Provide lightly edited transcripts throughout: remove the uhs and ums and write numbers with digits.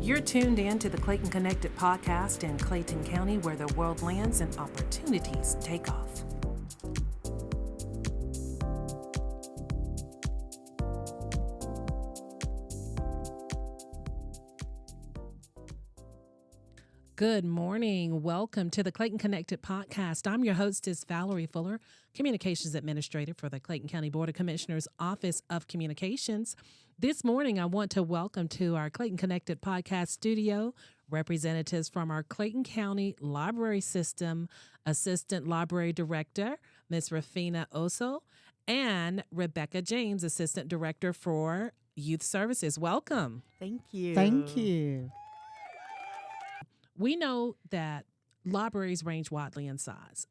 You're tuned in to the Clayton Connected podcast in Clayton County, where the world lands and opportunities take off. Good morning. Welcome to the Clayton Connected podcast. I'm your hostess, Valerie Fuller, Communications Administrator for the Clayton County Board of Commissioners Office of Communications. This morning, I want to welcome to our Clayton Connected podcast studio representatives from our Clayton County Library System Assistant Library Director, Ms. Rafina Oso, and Rebecca James, Assistant Director for Youth Services. Welcome. Thank you. Thank you. We know that libraries range widely in size.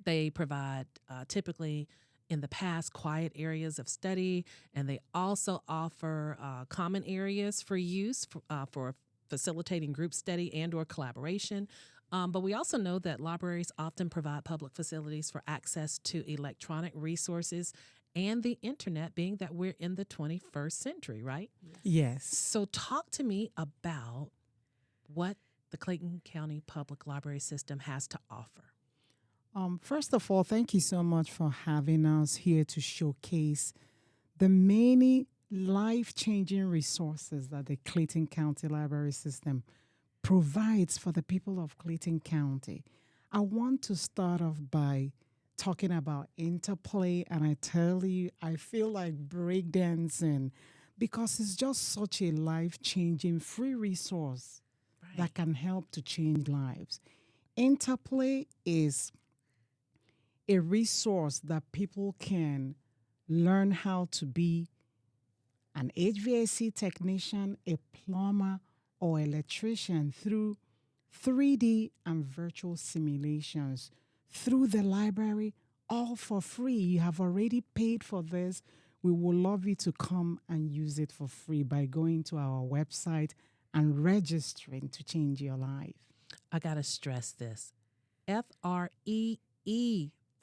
They provide typically in the past quiet areas of study, and they also offer common areas for use for facilitating group study and or collaboration. But we also know that libraries often provide public facilities for access to electronic resources and the internet, being that we're in the 21st century, right? Yes. So talk to me about what the Clayton County Public Library System has to offer. First of all, thank you so much for having us here to showcase the many life-changing resources that the Clayton County Library System provides for the people of Clayton County. I want to start off by talking about interplay, and I tell you, I feel like breakdancing because it's just such a life-changing free resource that can help to change lives. Interplay is a resource that people can learn how to be an HVAC technician, a plumber, or electrician through 3D and virtual simulations through the library, all for free. You have already paid for this. We would love you to come and use it for free by going to our website and registering to change your life. I got to stress this. FREE,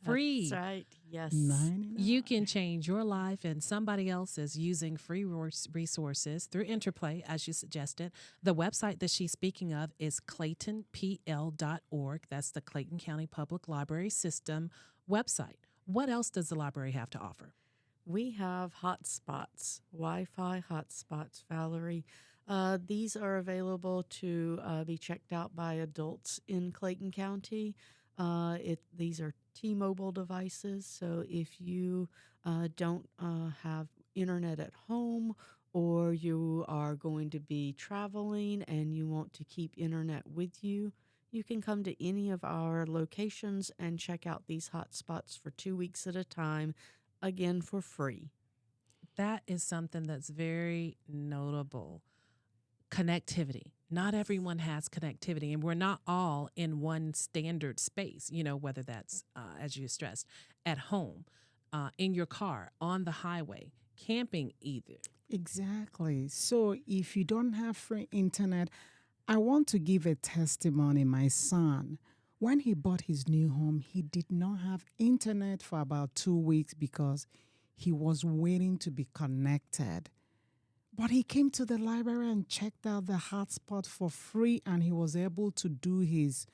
free. That's right. Yes. 99. You can change your life and somebody else's using free resources through Interplay, as you suggested. The website that she's speaking of is claytonpl.org. That's the Clayton County Public Library System website. What else does the library have to offer? We have hotspots, Wi-Fi hotspots, Valerie. These are available to be checked out by adults in Clayton County. These are T-Mobile devices, so if you don't have internet at home, or you are going to be traveling and you want to keep internet with you, you can come to any of our locations and check out these hotspots for 2 weeks at a time, again for free. That is something that's very notable. Connectivity. Not everyone has connectivity, and we're not all in one standard space, whether that's, as you stressed, at home, in your car, on the highway, camping either. Exactly. So if you don't have free internet, I want to give a testimony. My son, when he bought his new home, he did not have internet for about 2 weeks because he was waiting to be connected. But he came to the library and checked out the hotspot for free, and he was able to do his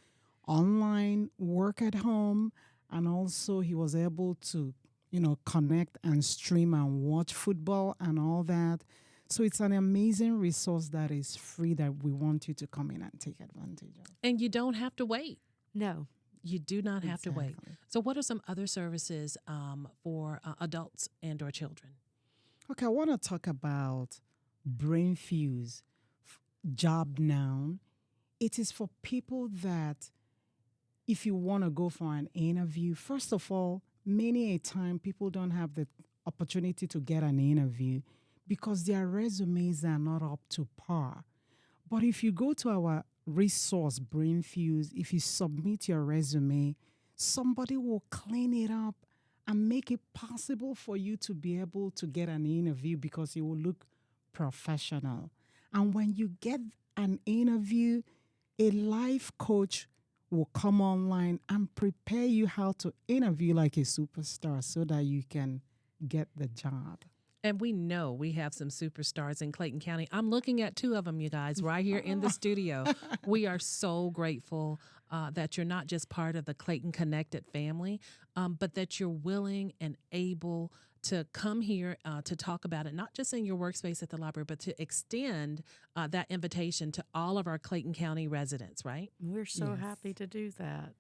online work at home, and also he was able to, connect and stream and watch football and all that. So it's an amazing resource that is free that we want you to come in and take advantage of. And you don't have to wait. No. You do not have to wait. Exactly. So what are some other services for adults and or children? Okay, I want to talk about BrainFuse, Job Now. It is for people that if you want to go for an interview, first of all, many a time people don't have the opportunity to get an interview because their resumes are not up to par. But if you go to our resource, BrainFuse, if you submit your resume, somebody will clean it up and make it possible for you to be able to get an interview because you will look professional. And when you get an interview, a life coach will come online and prepare you how to interview like a superstar so that you can get the job. And we know we have some superstars in Clayton County. I'm looking at two of them, you guys, right here in the studio. We are so grateful that you're not just part of the Clayton Connected family, but that you're willing and able to come here to talk about it, not just in your workspace at the library, but to extend that invitation to all of our Clayton County residents, right? We're so Yes. happy to do that.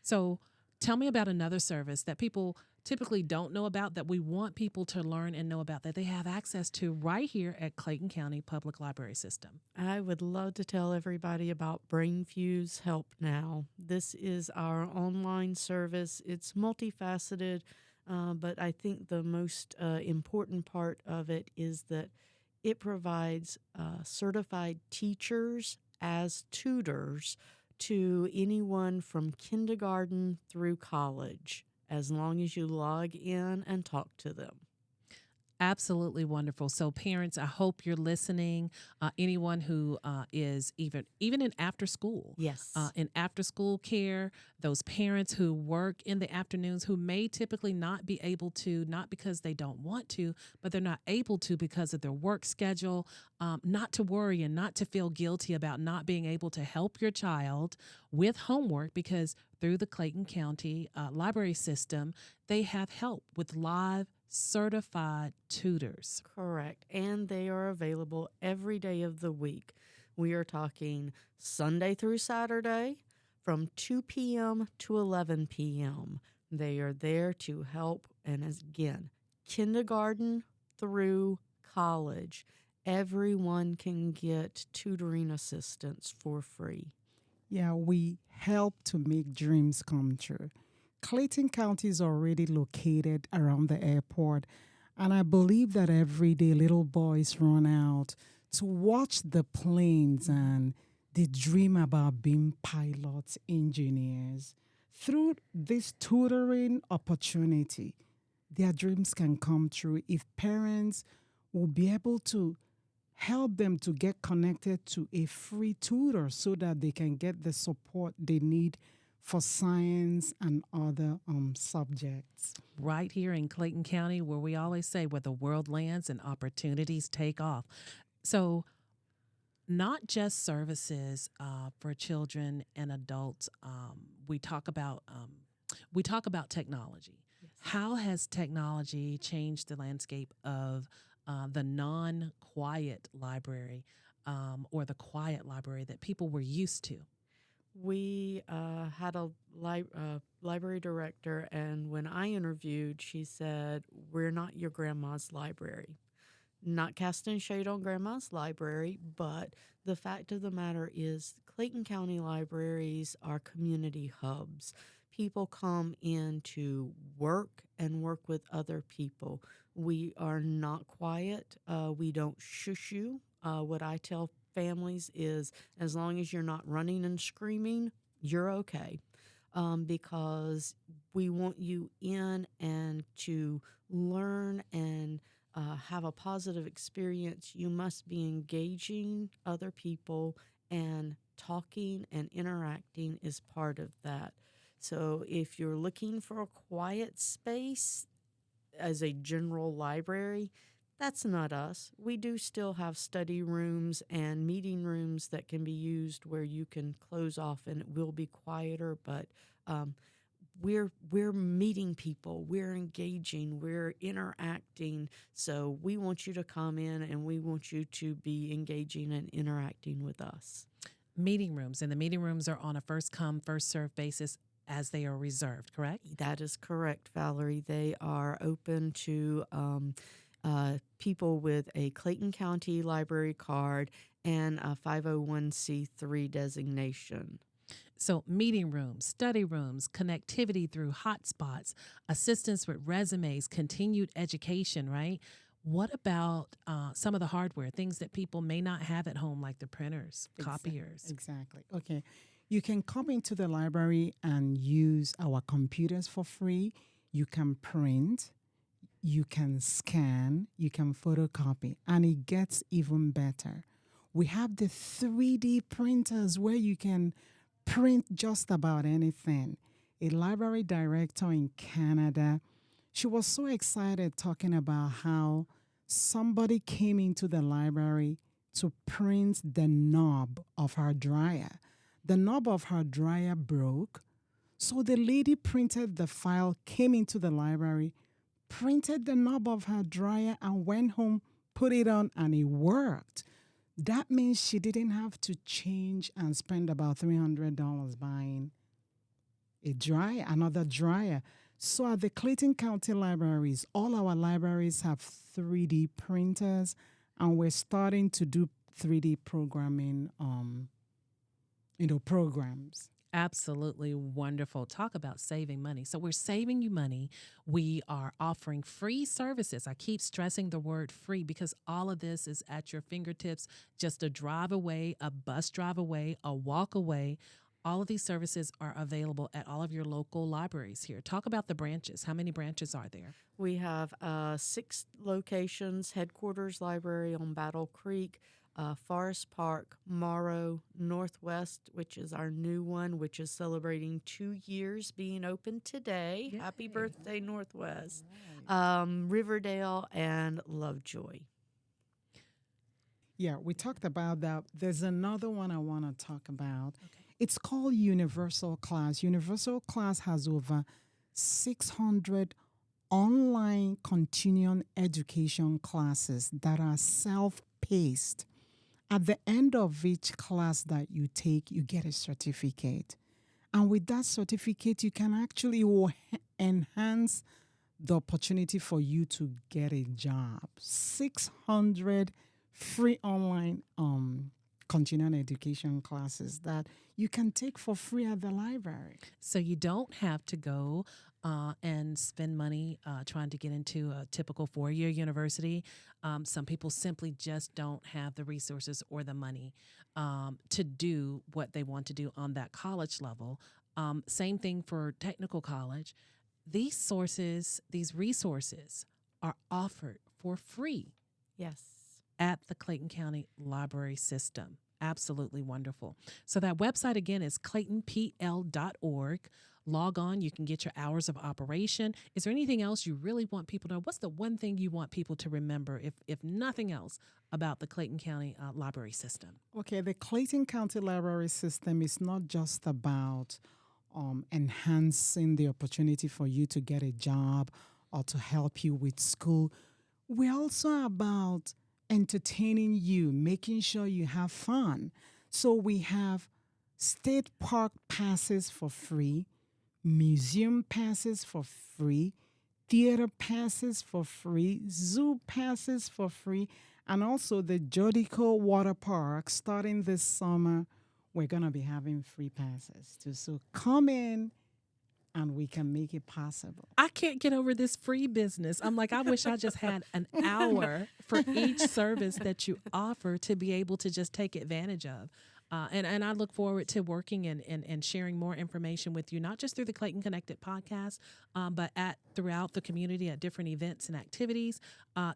So tell me about another service that people typically don't know about that we want people to learn and know about that they have access to right here at Clayton County Public Library System. I would love to tell everybody about BrainFuse Help Now. This is our online service. It's multifaceted, but I think the most important part of it is that it provides certified teachers as tutors to anyone from kindergarten through college, as long as you log in and talk to them. Absolutely wonderful. So, parents, I hope you're listening. Anyone who is even in after school, Yes. in after school care, those parents who work in the afternoons who may typically not be able to, not because they don't want to, but they're not able to because of their work schedule. Not to worry and not to feel guilty about not being able to help your child with homework, because through the Clayton County Library System, they have help with live certified tutors. Correct. And they are available every day of the week. We are talking Sunday through Saturday from 2 p.m. to 11 p.m. They are there to help. And again, kindergarten through college, everyone can get tutoring assistance for free. Yeah, we help to make dreams come true. Clayton County is already located around the airport, and I believe that every day little boys run out to watch the planes and they dream about being pilots, engineers. Through this tutoring opportunity, their dreams can come true if parents will be able to help them to get connected to a free tutor so that they can get the support they need for science and other subjects. Right here in Clayton County, where we always say where the world lands and opportunities take off. So, not just services for children and adults. We talk about technology. Yes. How has technology changed the landscape of the non-quiet library or the quiet library that people were used to? We had a library director, and when I interviewed, she said, "We're not your grandma's library." Not casting shade on grandma's library, but the fact of the matter is Clayton County libraries are community hubs. People come in to work and work with other people. We are not quiet. We don't shush you. What I tell families is, as long as you're not running and screaming, you're okay. Because we want you in and to learn and have a positive experience. You must be engaging other people, and talking and interacting is part of that. So if you're looking for a quiet space as a general library, that's not us. We do still have study rooms and meeting rooms that can be used where you can close off and it will be quieter, but we're meeting people, we're engaging, we're interacting. So we want you to come in and we want you to be engaging and interacting with us. Meeting rooms, and the meeting rooms are on a first come, first served basis as they are reserved, correct? That is correct, Valerie. They are open to people with a Clayton County library card and a 501c3 designation. So, meeting rooms, study rooms, connectivity through hotspots, assistance with resumes, continued education, right? What about some of the hardware, things that people may not have at home, like the printers, copiers? Exactly. Okay. You can come into the library and use our computers for free. You can print, you can scan, you can photocopy, and it gets even better. We have the 3D printers where you can print just about anything. A library director in Canada, she was so excited talking about how somebody came into the library to print the knob of her dryer. The knob of her dryer broke, so the lady printed the file, came into the library, printed the knob of her dryer, and went home, put it on, and it worked. That means she didn't have to change and spend about $300 buying another dryer. So at the Clayton County libraries, all our libraries have 3D printers, and we're starting to do 3D programming, programs. Absolutely wonderful. Talk about saving money. So we're saving you money. We are offering free services. I keep stressing the word free because all of this is at your fingertips, just a drive away, a bus drive away, a walk away. All of these services are available at all of your local libraries here. Talk about the branches. How many branches are there? We have 6 locations: Headquarters Library on Battle Creek, Forest Park, Morrow, Northwest, which is our new one, which is celebrating 2 years being open today. Yay. Happy birthday, Northwest. Riverdale, and Lovejoy. Yeah, we talked about that. There's another one I want to talk about. Okay. It's called Universal Class. Universal Class has over 600 online continuing education classes that are self-paced. At the end of each class that you take, you get a certificate. And with that certificate, you can actually enhance the opportunity for you to get a job. 600 free online continuing education classes that you can take for free at the library. So you don't have to go and spend money trying to get into a typical 4-year university. Some people simply just don't have the resources or the money to do what they want to do on that college level. Same thing for technical college. These resources are offered for free. Yes. At the Clayton County Library System. Absolutely wonderful. So that website again is claytonpl.org. Log on. You can get your hours of operation. Is there anything else you really want people to know? What's the one thing you want people to remember, if nothing else, about the Clayton County Library System? Okay, the Clayton County Library System is not just about enhancing the opportunity for you to get a job or to help you with school. We're also about entertaining you, making sure you have fun. So we have state park passes for free, museum passes for free, theater passes for free, zoo passes for free, and also the Jodico Water Park. Starting this summer, we're going to be having free passes too. So come in and we can make it possible. I can't get over this free business. I'm like, I wish I just had an hour for each service that you offer to be able to just take advantage of. And I look forward to working and sharing more information with you, not just through the Clayton Connected podcast, but throughout the community at different events and activities.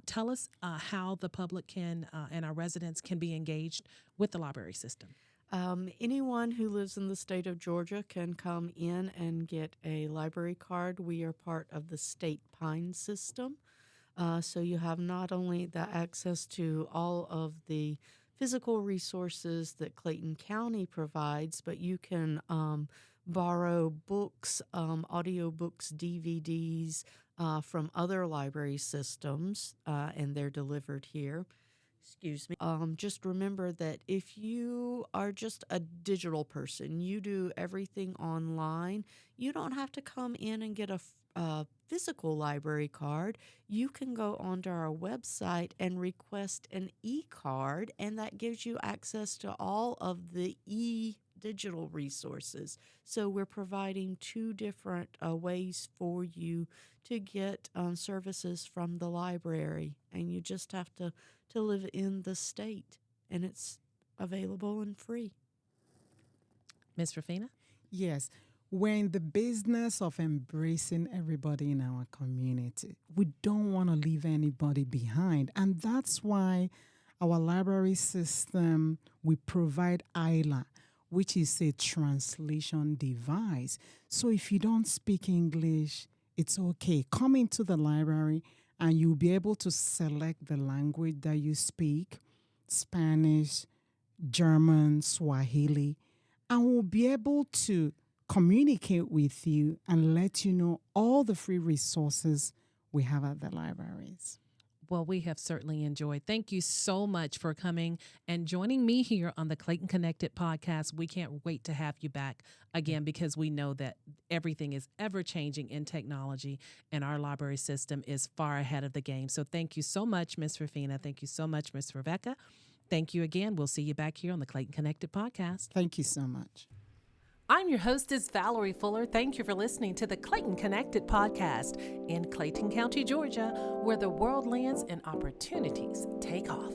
Tell us how the public can and our residents can be engaged with the library system. Anyone who lives in the state of Georgia can come in and get a library card. We are part of the state Pine system. So you have not only the access to all of the physical resources that Clayton County provides, but you can borrow books, audio books, DVDs from other library systems, and they're delivered here. Excuse me. Just remember that if you are just a digital person, you do everything online, you don't have to come in and get a physical library card. You can go onto our website and request an e-card, and that gives you access to all of the digital resources. So we're providing 2 different ways for you to get services from the library, and you just have to live in the state, and it's available and free. Ms. Rafina? Yes. We're in the business of embracing everybody in our community. We don't want to leave anybody behind. And that's why our library system, we provide ILA, which is a translation device. So if you don't speak English, it's okay. Come into the library and you'll be able to select the language that you speak, Spanish, German, Swahili, and we'll be able to communicate with you and let you know all the free resources we have at the libraries. Well, we have certainly enjoyed. Thank you so much for coming and joining me here on the Clayton Connected podcast. We can't wait to have you back again because we know that everything is ever changing in technology and our library system is far ahead of the game. So thank you so much, Ms. Rafina. Thank you so much, Ms. Rebecca. Thank you again. We'll see you back here on the Clayton Connected podcast. Thank you so much. I'm your hostess, Valerie Fuller. Thank you for listening to the Clayton Connected podcast in Clayton County, Georgia, where the world lands and opportunities take off.